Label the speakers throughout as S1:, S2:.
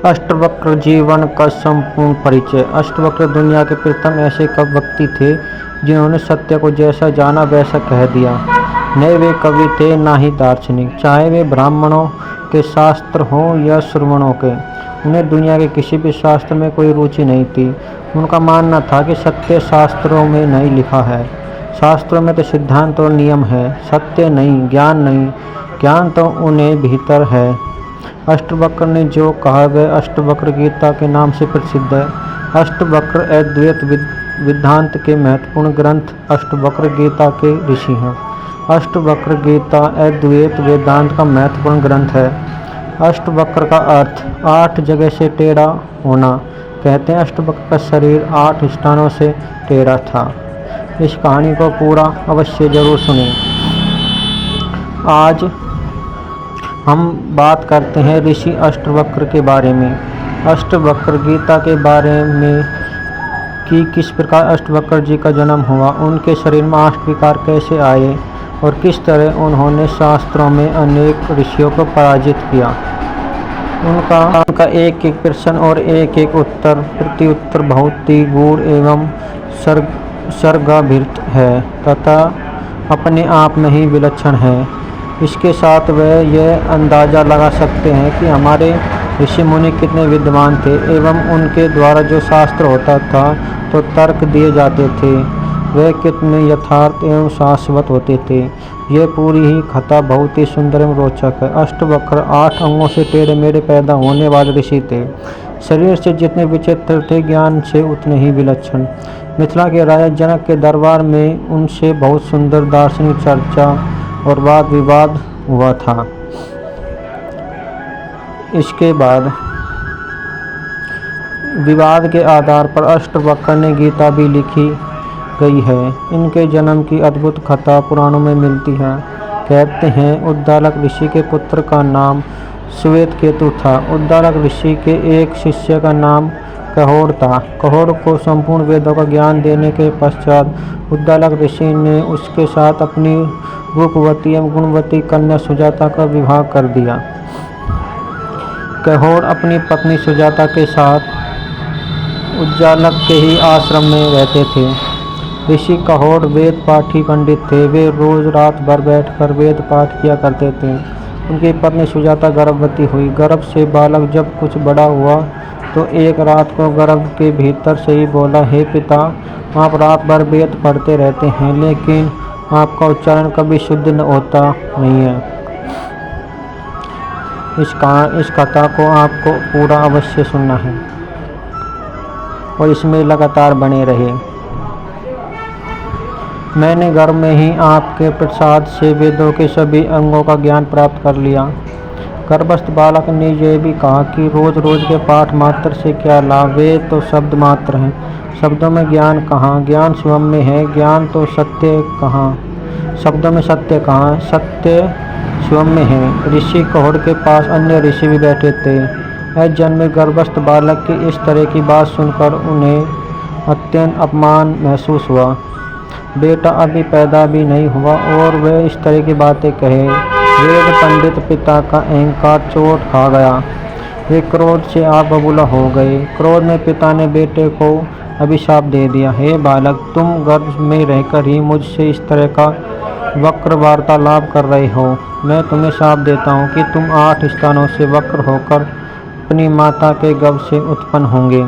S1: अष्टवक्र जीवन का संपूर्ण परिचय। अष्टवक्र दुनिया के प्रथम ऐसे व्यक्ति थे जिन्होंने सत्य को जैसा जाना वैसा कह दिया। न वे कवि थे न ही दार्शनिक, चाहे वे ब्राह्मणों के शास्त्र हों या श्रमणों के। उन्हें दुनिया के किसी भी शास्त्र में कोई रुचि नहीं थी। उनका मानना था कि सत्य शास्त्रों में नहीं लिखा है। शास्त्रों में तो सिद्धांत और नियम है, सत्य नहीं, ज्ञान नहीं। ज्ञान तो उन्हें भीतर है। अष्टवक्र ने जो कहा वह अष्टवक्र गीता के नाम से प्रसिद्ध है। अष्टवक्र अद्वैत वेदांत के महत्वपूर्ण ग्रंथ अष्टवक्र गीता के ऋषि हैं। अष्टवक्र गीता अद्वैत वेदांत का महत्वपूर्ण ग्रंथ है। अष्टवक्र का अर्थ 8 जगह से टेढ़ा होना। कहते हैं अष्टवक्र का शरीर 8 स्थानों से टेढ़ा था। इस कहानी को पूरा अवश्य जरूर सुनें। आज हम बात करते हैं ऋषि अष्टवक्र के बारे में। अष्टवक्र गीता के बारे में कि किस प्रकार अष्टवक्र जी का जन्म हुआ, उनके शरीर में 8 विकार कैसे आए और किस तरह उन्होंने शास्त्रों में अनेक ऋषियों को पराजित किया। उनका एक एक प्रश्न और एक एक उत्तर प्रति उत्तर बहुत ही गूढ़ एवं सर्गाभित है तथा अपने आप में ही विलक्षण है। इसके साथ वह यह अंदाज़ा लगा सकते हैं कि हमारे ऋषि मुनि कितने विद्वान थे एवं उनके द्वारा जो शास्त्र होता था तो तर्क दिए जाते थे वह कितने यथार्थ एवं शाश्वत होते थे। यह पूरी ही कथा बहुत ही सुंदर एवं रोचक है। अष्टवक्र 8 अंगों से टेढ़े मेढ़े पैदा होने वाले ऋषि थे। शरीर से जितने विचित्र थे, ज्ञान से उतने ही विलक्षण। मिथिला के राजा जनक के दरबार में उनसे बहुत सुंदर दार्शनिक चर्चा और वाद विवाद हुआ था। इसके बाद विवाद के आधार पर अष्टवक्र ने गीता भी लिखी गई है। इनके जन्म की अद्भुत कथा पुराणों में मिलती है। कहते हैं उद्दालक ऋषि के पुत्र का नाम श्वेतकेतु था। उद्दालक ऋषि के एक शिष्य का नाम कहोड़ था। कहोड़ को संपूर्ण वेदों का ज्ञान देने के पश्चात उद्दालक ऋषि ने उसके साथ अपनी रूपवती एवं गुणवती कन्या सुजाता का विवाह कर दिया। कहोड़ अपनी पत्नी सुजाता के साथ उद्दालक के ही आश्रम में रहते थे। ऋषि कहोड़ वेद पाठी पंडित थे। वे रोज रात भर बैठकर वेद पाठ किया करते थे। उनकी पत्नी सुजाता गर्भवती हुई। गर्भ से बालक जब कुछ बड़ा हुआ तो एक रात को गर्भ के भीतर से ही बोला, हे पिता, आप रात भर वेद पढ़ते रहते हैं लेकिन आपका उच्चारण कभी शुद्ध होता नहीं है। इस कथा को आपको पूरा अवश्य सुनना है और इसमें लगातार बने रहे। मैंने गर्भ में ही आपके प्रसाद से वेदों के सभी अंगों का ज्ञान प्राप्त कर लिया। गर्भस्थ बालक ने यह भी कहा कि रोज रोज के पाठ मात्र से क्या लाभ, वे तो शब्द मात्र हैं। शब्दों में ज्ञान कहाँ, ज्ञान स्वयं में है। ज्ञान तो सत्य कहाँ, शब्दों में सत्य कहाँ, सत्य स्वयं में है। ऋषि कहोड़ के पास अन्य ऋषि भी बैठे थे। अजन्मे गर्भस्थ बालक की इस तरह की बात सुनकर उन्हें अत्यंत अपमान महसूस हुआ। बेटा अभी पैदा भी नहीं हुआ और वह इस तरह की बातें कहे। वेद पंडित पिता का अहंकार चोट खा गया। वे क्रोध से आग बबूला हो गए। क्रोध में पिता ने बेटे को अभिशाप दे दिया, हे बालक, तुम गर्भ में रहकर ही मुझसे इस तरह का वक्र वार्तालाप कर रहे हो। मैं तुम्हें शाप देता हूँ कि तुम 8 स्थानों से वक्र होकर अपनी माता के गर्भ से उत्पन्न होंगे।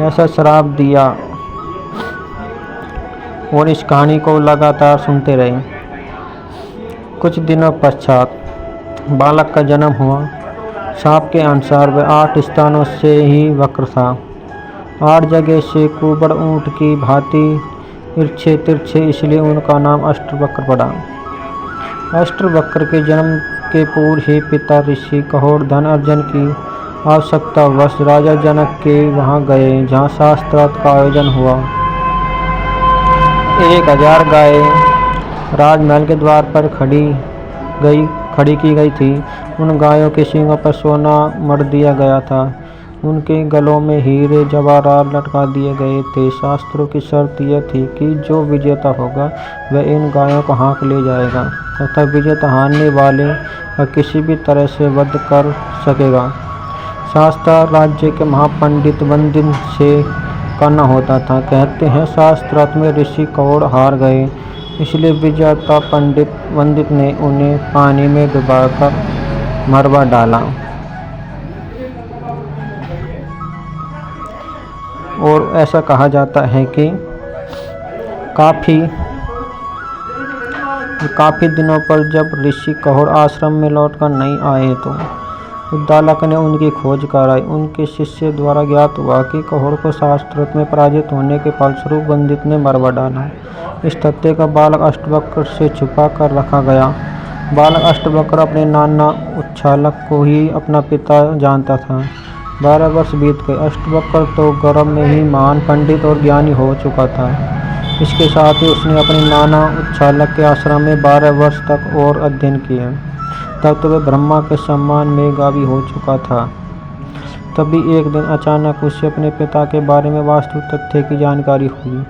S1: ऐसा श्राप दिया और इस कहानी को लगातार सुनते रहे। कुछ दिनों पश्चात बालक का जन्म हुआ। शाप के अनुसार वह 8 स्थानों से ही वक्र था। 8 जगह से कुबड़ ऊंट की भांति तिरछे तिरछे, इसलिए उनका नाम अष्टवक्र पड़ा। अष्टवक्र के जन्म के पूर्व ही पिता ऋषि कहोड़ धन अर्जन की आवश्यकतावश राजा जनक के वहाँ गए जहाँ शास्त्रार्थ का आयोजन हुआ। 1000 गायें राजमहल के द्वार पर खड़ी की गई थी। उन गायों के सींगों पर सोना मढ़ दिया गया था। उनके गलों में हीरे जवाहरात लटका दिए गए थे। शास्त्रों की शर्त यह थी कि जो विजेता होगा वह इन गायों को हाँक ले जाएगा तथा विजेता हारने वाले का किसी भी तरह से वध कर सकेगा। शास्त्र राज्य के महापंडित वंदित से करना होता था। कहते हैं शास्त्रार्थ में ऋषि कौड़ हार गए, इसलिए विजेता पंडित वंदित ने उन्हें पानी में डुबाकर मरवा डाला और ऐसा कहा जाता है कि काफ़ी दिनों पर जब ऋषि कौड़ आश्रम में लौटकर नहीं आए तो उद्दालक ने उनकी खोज कराई। उनके शिष्य द्वारा ज्ञात हुआ कि कौड़ को शास्त्रार्थ में पराजित होने के फलस्वरूप वंदित ने मरवा डाला। इस तथ्य का बालक अष्टवक्र से छुपा कर रखा गया। बालक अष्टवक्र अपने नाना उच्छालक को ही अपना पिता जानता था। 12 वर्ष बीत गए। अष्टवक्र तो गर्भ में ही महान पंडित और ज्ञानी हो चुका था। इसके साथ ही उसने अपने नाना उच्छालक के आश्रम में 12 वर्ष तक और अध्ययन किया। तब तो वह ब्रह्मा के सम्मान में गावी हो चुका था। तभी एक दिन अचानक उसे अपने पिता के बारे में वास्तविक तथ्य की जानकारी हुई।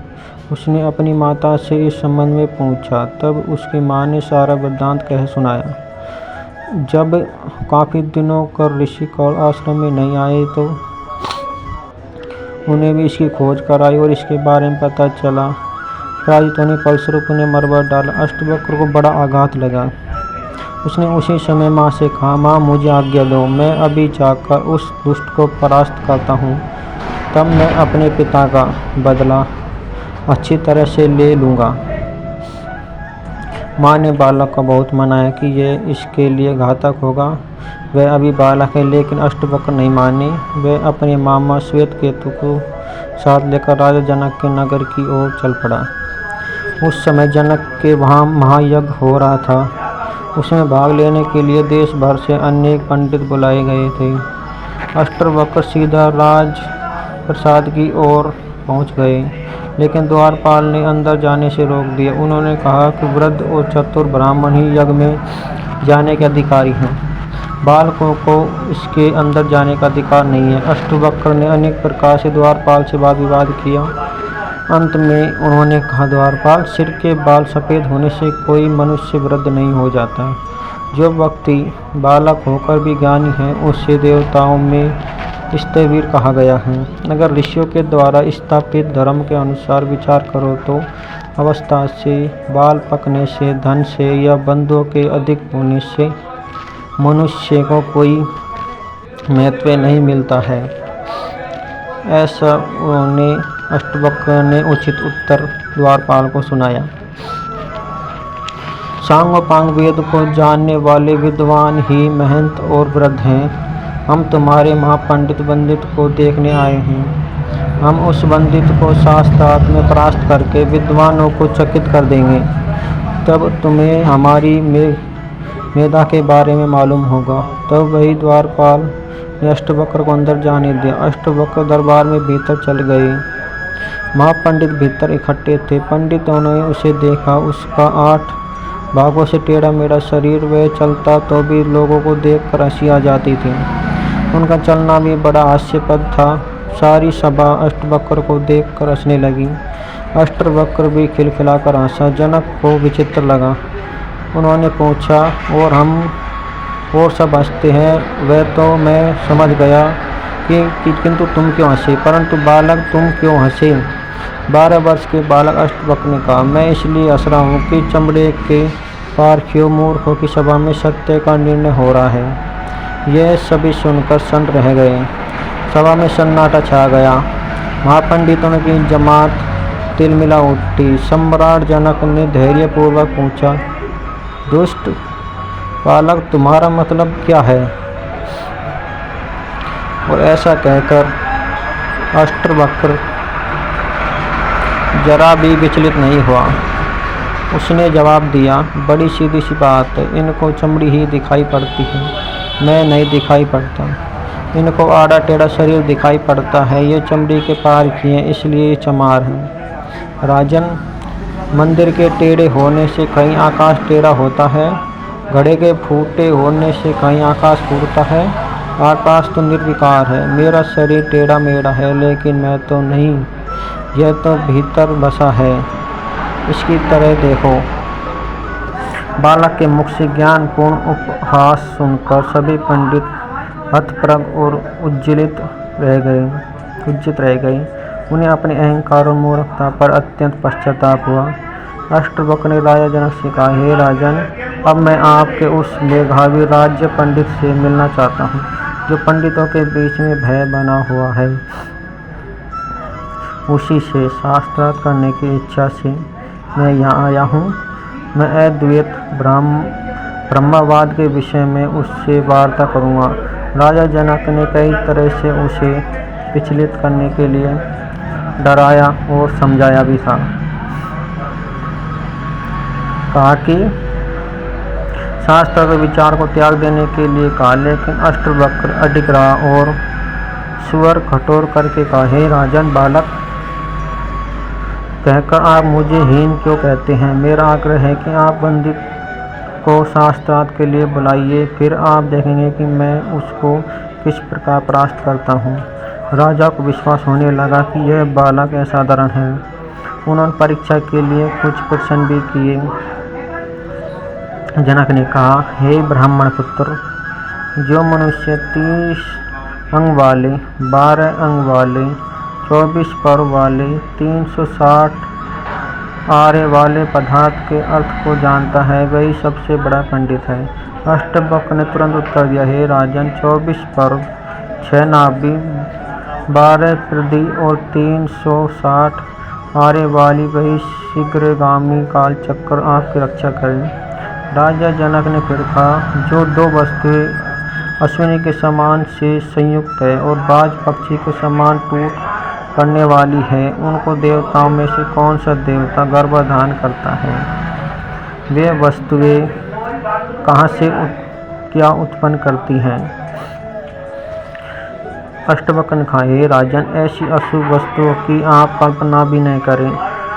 S1: उसने अपनी माता से इस संबंध में पूछा। तब उसकी माँ ने सारा वृत्तांत कह सुनाया। जब काफ़ी दिनों कर ऋषि कौड़ आश्रम में नहीं आए तो उन्हें भी इसकी खोज कराई और इसके बारे में पता चला। पराजित होने फलस्वरूप उन्हें मरवा डाला। अष्टवक्र को बड़ा आघात लगा। उसने उसी समय माँ से कहा, माँ मुझे आज्ञा दो, मैं अभी जाकर उस दुष्ट को परास्त करता हूँ, तब मैं अपने पिता का बदला अच्छी तरह से ले लूँगा। माँ ने बालक को बहुत मनाया कि यह इसके लिए घातक होगा। वह अभी बालक है, लेकिन अष्टवक्र नहीं माने। वह अपने मामा श्वेतकेतु को साथ लेकर राजा जनक के नगर की ओर चल पड़ा। उस समय जनक के वहाँ महायज्ञ हो रहा था। उसमें भाग लेने के लिए देश भर से अनेक पंडित बुलाए गए थे। अष्टवक्र सीधा राज प्रसाद की ओर पहुँच गए, लेकिन द्वारपाल ने अंदर जाने से रोक दिया। उन्होंने कहा कि वृद्ध और चतुर ब्राह्मण ही यज्ञ में जाने के अधिकारी हैं, बालकों को इसके अंदर जाने का अधिकार नहीं है। अष्टवक्र ने अनेक प्रकार से द्वारपाल से वाद विवाद किया। अंत में उन्होंने कहा, द्वारपाल, सिर के बाल सफ़ेद होने से कोई मनुष्य वृद्ध नहीं हो जाता। जो व्यक्ति बालक होकर भी ज्ञानी है उसे देवताओं में स्थवीर कहा गया है। अगर ऋषियों के द्वारा स्थापित धर्म के अनुसार विचार करो तो अवस्था से, बाल पकने से, धन से या बंधुओं के अधिक होने से मनुष्य को कोई महत्व नहीं मिलता है। ऐसा उन्होंने अष्टवक्र ने उचित उत्तर द्वारपाल को सुनाया। सांगोपांग वेद को जानने वाले विद्वान ही महंत और वृद्ध हैं। हम तुम्हारे महापंडित वंदित को देखने आए हैं। हम उस वंदित को शास्त्रार्थ में परास्त करके विद्वानों को चकित कर देंगे। तब तुम्हें हमारी मेधा के बारे में मालूम होगा। तब वही द्वारपाल ने अष्टवक्र को अंदर जाने दिया। अष्टवक्र दरबार में भीतर चल गए। महापंडित भीतर इकट्ठे थे। पंडितों ने उसे देखा। उसका 8 भागों से टेढ़ा मेढ़ा शरीर, वह चलता तो भी लोगों को देखकर हंसी आ जाती थी। उनका चलना भी बड़ा हास्यपद था। सारी सभा अष्टवक्र को देखकर हंसने लगी। अष्टवक्र भी खिलखिलाकर हंसा। जनक को विचित्र लगा। उन्होंने पूछा, और हम और सब हंसते हैं, वह तो मैं समझ गया कि किंतु तुम क्यों हंसे? परंतु बालक, तुम क्यों हंसे? 12 वर्ष के बालक अष्टवक्र ने कहा, मैं इसलिए हंस रहा हूँ कि चमड़े के पारखियों मूर्खों की सभा में सत्य का निर्णय हो रहा है। यह सभी सुनकर सन्न रह गए। सभा में सन्नाटा छा गया। महापंडितों की जमात तिलमिला उठी। सम्राट जनक ने धैर्यपूर्वक पूछा, दुष्ट बालक, तुम्हारा मतलब क्या है? और ऐसा कहकर अष्टवक्र जरा भी विचलित नहीं हुआ। उसने जवाब दिया, बड़ी सीधी सी बात है, इनको चमड़ी ही दिखाई पड़ती है, मैं नहीं दिखाई पड़ता। इनको आड़ा टेढ़ा शरीर दिखाई पड़ता है। ये चमड़ी के पार किए हैं, इसलिए ये चमार हैं। राजन, मंदिर के टेढ़े होने से कहीं आकाश टेढ़ा होता है, घड़े के फूटे होने से कहीं आकाश फूटता है। आकाश तो निर्विकार है। मेरा शरीर टेढ़ा मेढ़ा है, लेकिन मैं तो नहीं, यह तो भीतर बसा है। इसकी तरह देखो। बालक के मुख से ज्ञानपूर्ण उपहास सुनकर सभी पंडित हतप्रभ और उज्जित रह गए। उन्हें अपने अहंकार और मूर्खता पर अत्यंत पश्चाताप हुआ। अष्टवक्र ने राजा जनक से कहा, हे राजन, अब मैं आपके उस मेधावी राज्य पंडित से मिलना चाहता हूँ जो पंडितों के बीच में भय बना हुआ है। उसी से शास्त्रार्थ करने की इच्छा से मैं यहाँ आया हूँ। मैं अद्वैत ब्रह्मवाद के विषय में उससे वार्ता करूँगा। राजा जनक ने कई तरह से उसे विचलित करने के लिए डराया और समझाया भी था। कहा कि शास्त्र के विचार को त्याग देने के लिए कहा, लेकिन अष्टवक्र अडिग रहा और स्वर कठोर करके कहा, हे राजन, बालक कहकर आप मुझे हीन क्यों कहते हैं? मेरा आग्रह है कि आप पंडित को शास्त्रार्थ के लिए बुलाइए, फिर आप देखेंगे कि मैं उसको किस प्रकार परास्त करता हूँ। राजा को विश्वास होने लगा कि यह बालक असाधारण है। उन्होंने परीक्षा के लिए कुछ प्रश्न भी किए। जनक ने कहा, हे ब्राह्मण पुत्र, जो मनुष्य 30 अंग वाले, 12 अंग वाले, 24 पर्व वाले, 360 आरे वाले पदार्थ के अर्थ को जानता है, वही सबसे बड़ा पंडित है। अष्टवक्र ने तुरंत उत्तर दिया, हे राजन, 24 पर्व, 6 नाभि, 12 पृथ्वी और 360 आरे वाली वही शीघ्रगामी काल चक्र आपकी रक्षा करें। राजा जनक ने फिर कहा, जो दो वस्तुएं अश्विनी के समान से संयुक्त है और बाज पक्षी के समान टूट पड़ने वाली है, उनको देवताओं में से कौन सा देवता गर्भाधान करता है? वे वस्तुएं कहाँ से क्या उत्पन्न करती हैं? अष्टवक्र ने कहा, हे राजन, ऐसी अशुभ वस्तुओं की आप कल्पना भी नहीं करें।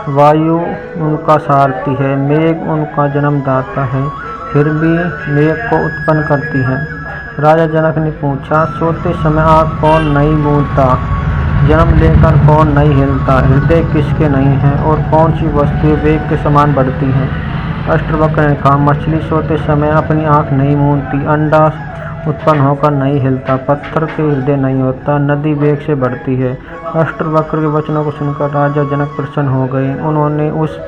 S1: वायु उनका सारथी है, मेघ उनका जन्मदाता है, फिर भी मेघ को उत्पन्न करती है। राजा जनक ने पूछा, सोते समय आँख कौन नहीं मूंदता? जन्म लेकर कौन नहीं हिलता? हृदय किसके नहीं है? और कौन सी वस्तुएं वेग के समान बढ़ती हैं? अष्टवक्र ने कहा, मछली सोते समय अपनी आँख नहीं मूंदती, अंडा उत्पन्न होकर नहीं हिलता, पत्थर के हृदय नहीं होता, नदी वेग से बढ़ती है। अष्टवक्र के वचनों को सुनकर राजा जनक प्रसन्न हो गए। उन्होंने उस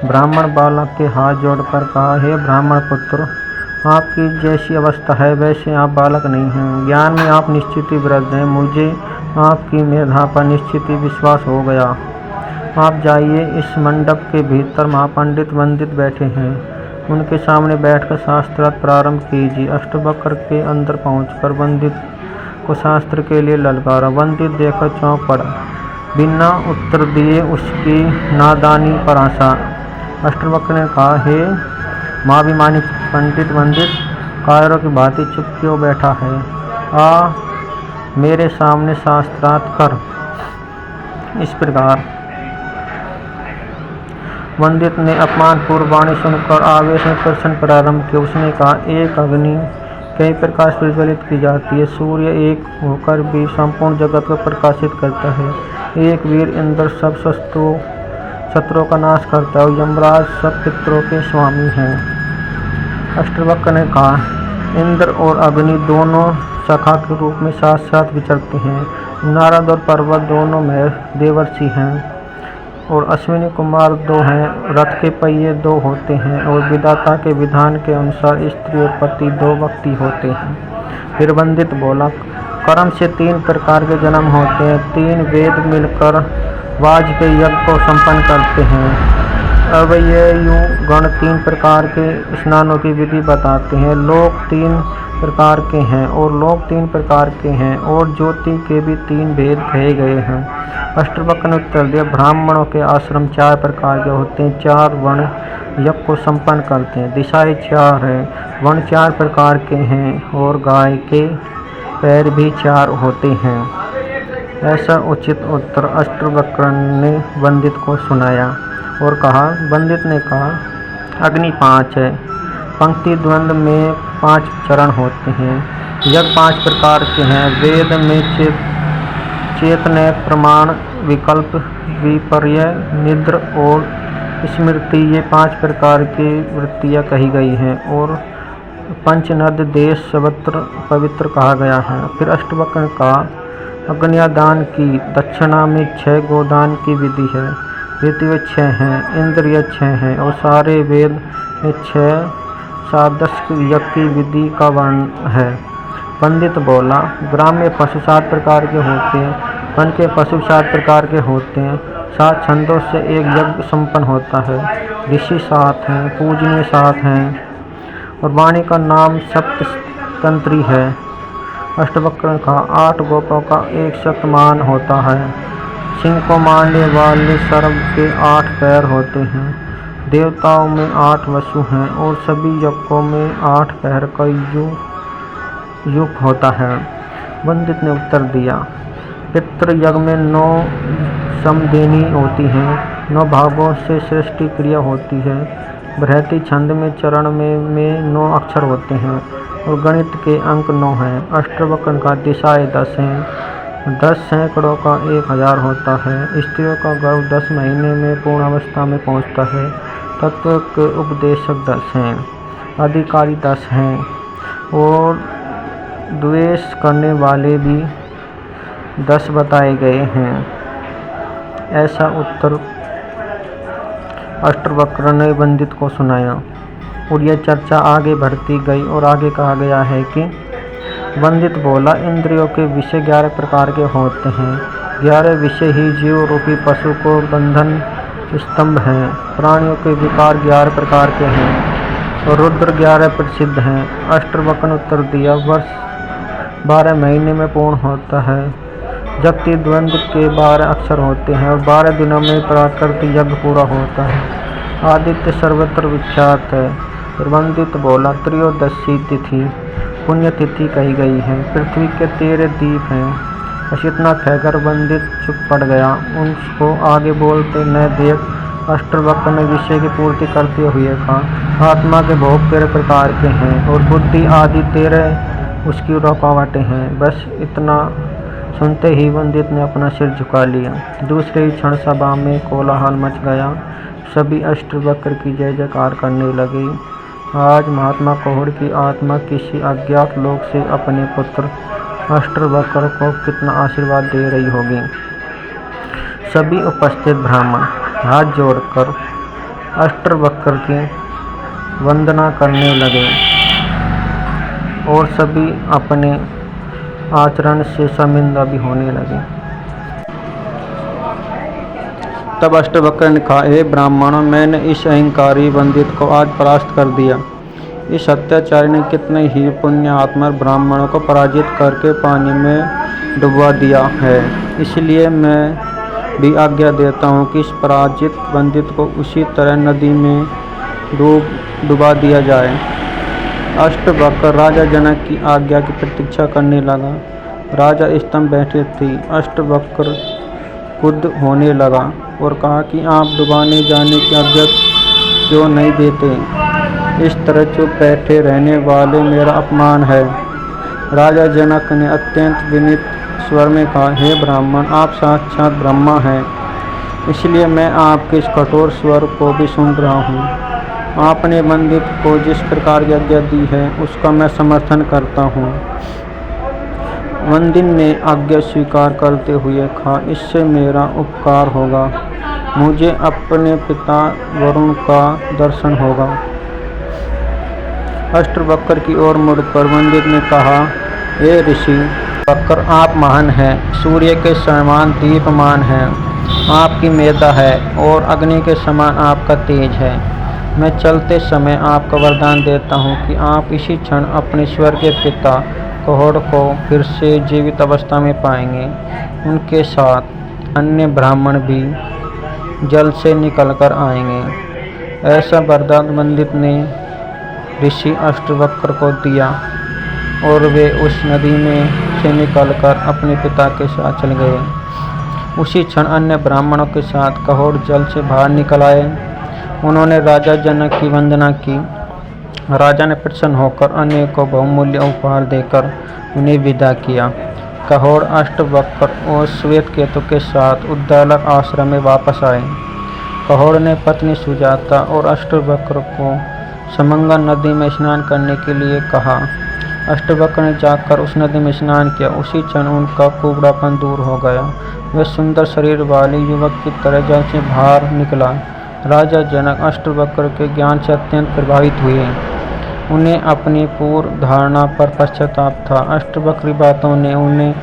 S1: ब्राह्मण बालक के हाथ जोड़कर कहा, हे ब्राह्मण पुत्र, आपकी जैसी अवस्था है वैसे आप बालक नहीं हैं। ज्ञान में आप निश्चित ही वृद्ध हैं। मुझे आपकी मेधा पर निश्चित ही विश्वास हो गया। आप जाइए, इस मंडप के भीतर महापंडित वंदित बैठे हैं, उनके सामने बैठकर शास्त्रार्थ प्रारंभ कीजिए। अष्टवक्र के अंदर पहुंचकर वंदित को शास्त्र के लिए ललकारा। वंदित देखकर चौंक पड़ा, बिना उत्तर दिए उसकी नादानी पर हंसा। अष्टवक्र ने कहा, हे महाभिमानी पंडित वंदित, कायरों की भांति चुप क्यों बैठा है? आ मेरे सामने शास्त्रार्थ कर। इस प्रकार वंदित ने अपमानपूर्व वाणी सुनकर आवेश में प्रश्न प्रारंभ किया। उसने कहा, एक अग्नि कई प्रकार से प्रज्वलित की जाती है। सूर्य एक होकर भी संपूर्ण जगत को प्रकाशित करता है। एक वीर इंद्र सब शत्रुओं का नाश करता है और यमराज सब पितरों के स्वामी हैं। अष्टवक्र ने कहा, इंद्र और अग्नि दोनों सखा के रूप में साथ साथ विचरते हैं। नारद और पर्वत दोनों में देवर्षि हैं और अश्विनी कुमार 2 हैं। रथ के पहिए 2 होते हैं और विधाता के विधान के अनुसार स्त्री और पति 2 व्यक्ति होते हैं। फिर वंदित बोला, कर्म से 3 प्रकार के जन्म होते हैं। 3 वेद मिलकर वाजपेयी यज्ञ को संपन्न करते हैं। अब ये गण 3 प्रकार के स्नानों की विधि बताते हैं। लोक 3 प्रकार के हैं और लोक 3 प्रकार के हैं और ज्योति के भी 3 भेद कहे गए हैं। अष्टवक्र ने उत्तर दिया, ब्राह्मणों के आश्रम 4 प्रकार के होते हैं। 4 वर्ण यज्ञ को संपन्न करते हैं। दिशाएं 4 हैं, वर्ण 4 प्रकार के हैं और गाय के पैर भी 4 होते हैं। ऐसा उचित उत्तर अष्टवक्र ने वंदित को सुनाया और कहा, वंदित ने कहा, अग्नि 5 है। पंक्ति द्वंद्व में 5 चरण होते हैं। यज्ञ 5 प्रकार के हैं। वेद में चेतन, प्रमाण, विकल्प, विपर्य, निद्र और स्मृति, ये 5 प्रकार की वृत्तियाँ कही गई हैं और पंचनद देश सर्वत्र पवित्र कहा गया है। फिर अष्टवक्र ने कहा, अग्न्यादान की दक्षिणा में 6 गोदान की विधि है। ऋतु 6 हैं, इंद्रिय 6 हैं और सारे वेद में 6 सादृश्य यज्ञ की विधि का वर्णन है। पंडित बोला, ग्राम में पशु 7 प्रकार के होते हैं, वन के पशु 7 प्रकार के होते हैं, 7 छंदों से एक यज्ञ संपन्न होता है। ऋषि 7 हैं, पूजनीय 7 हैं और वाणी का नाम सप्ततंत्री है। अष्टवक्र का 8 गोपों का एक शतमान होता है। सिंह को मारने वाले सर्प के 8 पैर होते हैं। देवताओं में 8 वसु हैं और सभी यज्ञों में 8 पैर का युग होता है। पंडित ने उत्तर दिया, पितृयज्ञ में 9 समदेनी होती हैं, 9 भागों से सृष्टि क्रिया होती है। बृहति छंद में चरण में 9 अक्षर होते हैं और गणित के अंक 9 हैं। अष्टवक्र का दिशाएं 10 हैं। 10 सैकड़ों का 1000 होता है। स्त्रियों का गर्भ 10 महीने में पूर्णावस्था में पहुंचता है। तत्व के उपदेशक 10 हैं, अधिकारी 10 हैं और द्वेष करने वाले भी 10 बताए गए हैं। ऐसा उत्तर अष्टवक्र ने पंडित को सुनाया और यह चर्चा आगे बढ़ती गई और आगे कहा गया है कि पंडित बोला, इंद्रियों के विषय 11 प्रकार के होते हैं। 11 विषय ही जीव रूपी पशु को बंधन स्तंभ हैं। प्राणियों के विकार 11 प्रकार के हैं और रुद्र 11 प्रसिद्ध हैं। अष्टवक्र ने उत्तर दिया, वर्ष 12 महीने में पूर्ण होता है। जगती द्वंद्व के 12 अक्षर होते हैं और 12 दिनों में प्राकृतिक यज्ञ पूरा होता है। आदित्य सर्वत्र विख्यात है। पंडित बोला, त्रयोदशी तिथि पुण्य तिथि कही गई है। पृथ्वी के 13 द्वीप हैं। बस इतना कहकर पंडित चुप पड़ गया। उसको आगे बोलते न देख अष्टवक्र ने विषय की पूर्ति करते हुए कहा, आत्मा के भोग 13 प्रकार के हैं और बुद्धि आदि 13 उसकी रुकावटें हैं। बस इतना सुनते ही पंडित ने अपना सिर झुका लिया। दूसरे ही क्षण सभा में कोलाहल मच गया। सभी अष्टवक्र की जय जयकार करने लगे। आज महात्मा कहोड़ की आत्मा किसी अज्ञात लोक से अपने पुत्र अष्टवक्र को कितना आशीर्वाद दे रही होगी। सभी उपस्थित ब्राह्मण हाथ जोड़कर अष्टवक्र की वंदना करने लगे और सभी अपने आचरण से शर्मिंदा भी होने लगे। तब अष्टवक्र ने कहा, हे ब्राह्मणों, मैंने इस अहंकारी पंडित को आज परास्त कर दिया। इस अत्याचारी ने कितने ही पुण्य आत्मा ब्राह्मणों को पराजित करके पानी में डुबवा दिया है। इसलिए मैं भी आज्ञा देता हूँ कि इस पराजित पंडित को उसी तरह नदी में डुबा दिया जाए। अष्टवक्र राजा जनक की आज्ञा की प्रतीक्षा करने लगा। राजा स्तंभ बैठे थे। अष्टवक्र क्रुद्ध होने लगा और कहा कि आप डुबाने जाने की आज्ञा क्यों नहीं देते? इस तरह चुप बैठे रहने वाले मेरा अपमान है। राजा जनक ने अत्यंत विनीत स्वर में कहा, हे ब्राह्मण, आप साक्षात ब्रह्मा हैं, इसलिए मैं आपके इस कठोर स्वर को भी सुन रहा हूँ। आपने पंडित को जिस प्रकार की आज्ञा दी है उसका मैं समर्थन करता हूँ। पंडित ने आज्ञा स्वीकार करते हुए कहा, इससे मेरा उपकार होगा, मुझे अपने पिता वरुण का दर्शन होगा। अष्टवक्र की ओर मुड़कर पंडित ने कहा, हे ऋषि वक्र, आप महान हैं, सूर्य के समान दीप्यमान हैं, आपकी मेधा है और अग्नि के समान आपका तेज है। मैं चलते समय आपका वरदान देता हूँ कि आप इसी क्षण अपने स्वर के पिता कहोड़ को फिर से जीवित अवस्था में पाएंगे। उनके साथ अन्य ब्राह्मण भी जल से निकलकर आएंगे। ऐसा वरदान पंडित ने ऋषि अष्टवक्र को दिया और वे उस नदी में से निकलकर अपने पिता के साथ चल गए। उसी क्षण अन्य ब्राह्मणों के साथ कहोड़ जल से बाहर निकल आए। उन्होंने राजा जनक की वंदना की। राजा ने प्रसन्न होकर अनेकों बहुमूल्य उपहार देकर उन्हें विदा किया। कहोड़ अष्टवक्र और श्वेत केतु के साथ उद्दालक आश्रम में वापस आए। कहोड़ ने पत्नी सुजाता और अष्टवक्र को समंगा नदी में स्नान करने के लिए कहा। अष्टवक्र ने जाकर उस नदी में स्नान किया। उसी क्षण उनका कुबड़ापन दूर हो गया। वे सुंदर शरीर वाले युवक की तरह जल से बाहर निकला। राजा जनक अष्टवक्र के ज्ञान से अत्यंत प्रभावित हुए। उन्हें अपनी पूर्व धारणा पर पश्चाताप था। अष्टवक्र की बातों ने उन्हें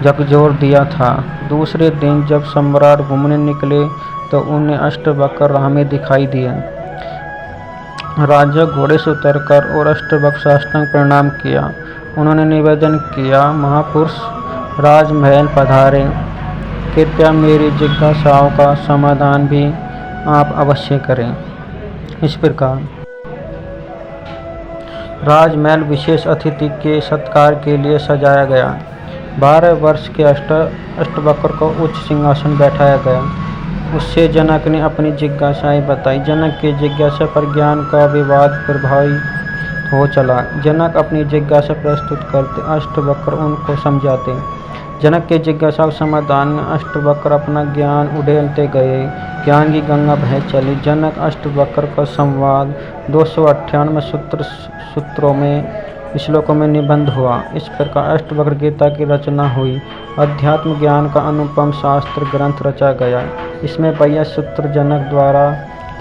S1: झकझोर दिया था। दूसरे दिन जब सम्राट घूमने निकले तो उन्हें अष्टवक्र राह में दिखाई दिए। राजा घोड़े से उतरकर और अष्टवक्र साष्टांग प्रणाम किया। उन्होंने निवेदन किया, महापुरुष राजमहल पधारे, कृपया मेरी जिज्ञासाओं का समाधान भी आप अवश्य करें। इस प्रकार राजमहल विशेष अतिथि के सत्कार के लिए सजाया गया। 12 वर्ष के अष्टवक्र को उच्च सिंहासन बैठाया गया। उससे जनक ने अपनी जिज्ञासाएं बताई। जनक की जिज्ञासा पर ज्ञान का विवाद प्रभावित हो चला। जनक अपनी जिज्ञासा प्रस्तुत करते, अष्टवक्र उनको समझाते। जनक के जिज्ञासा के समाधान में अष्टवक्र अपना ज्ञान उड़ेलते गए। ज्ञान की गंगा बह चली। जनक अष्टवक्र का संवाद 298 सूत्रों में श्लोकों में निबंध हुआ। इस प्रकार अष्टवक्र गीता की रचना हुई। अध्यात्म ज्ञान का अनुपम शास्त्र ग्रंथ रचा गया। इसमें 22 सूत्र जनक द्वारा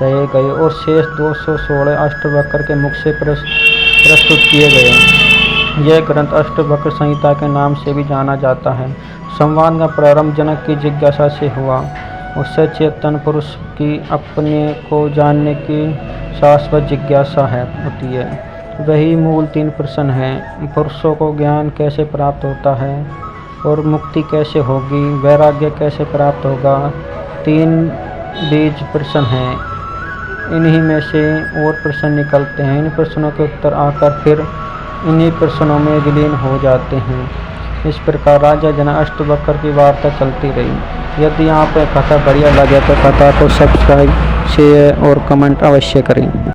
S1: कहे गए और शेष 216 अष्टवक्र के मुख से प्रस्तुत किए गए। यह ग्रंथ अष्टवक्र संहिता के नाम से भी जाना जाता है। संवाद का प्रारंभ जनक की जिज्ञासा से हुआ। उससे चेतन पुरुष की अपने को जानने की शाश्वत जिज्ञासा होती है। वही मूल 3 प्रश्न हैं। पुरुषों को ज्ञान कैसे प्राप्त होता है और मुक्ति कैसे होगी, वैराग्य कैसे प्राप्त होगा। 3 बीज प्रश्न हैं। इन्हीं में से और प्रश्न निकलते हैं। इन प्रश्नों के उत्तर आकर फिर इन्हीं प्रश्नों में विलीन हो जाते हैं। इस प्रकार राजा जनक अष्टवक्र की वार्ता चलती रही। यदि आपको कथा बढ़िया लगे तो कथा को सब्सक्राइब, शेयर और कमेंट अवश्य करें।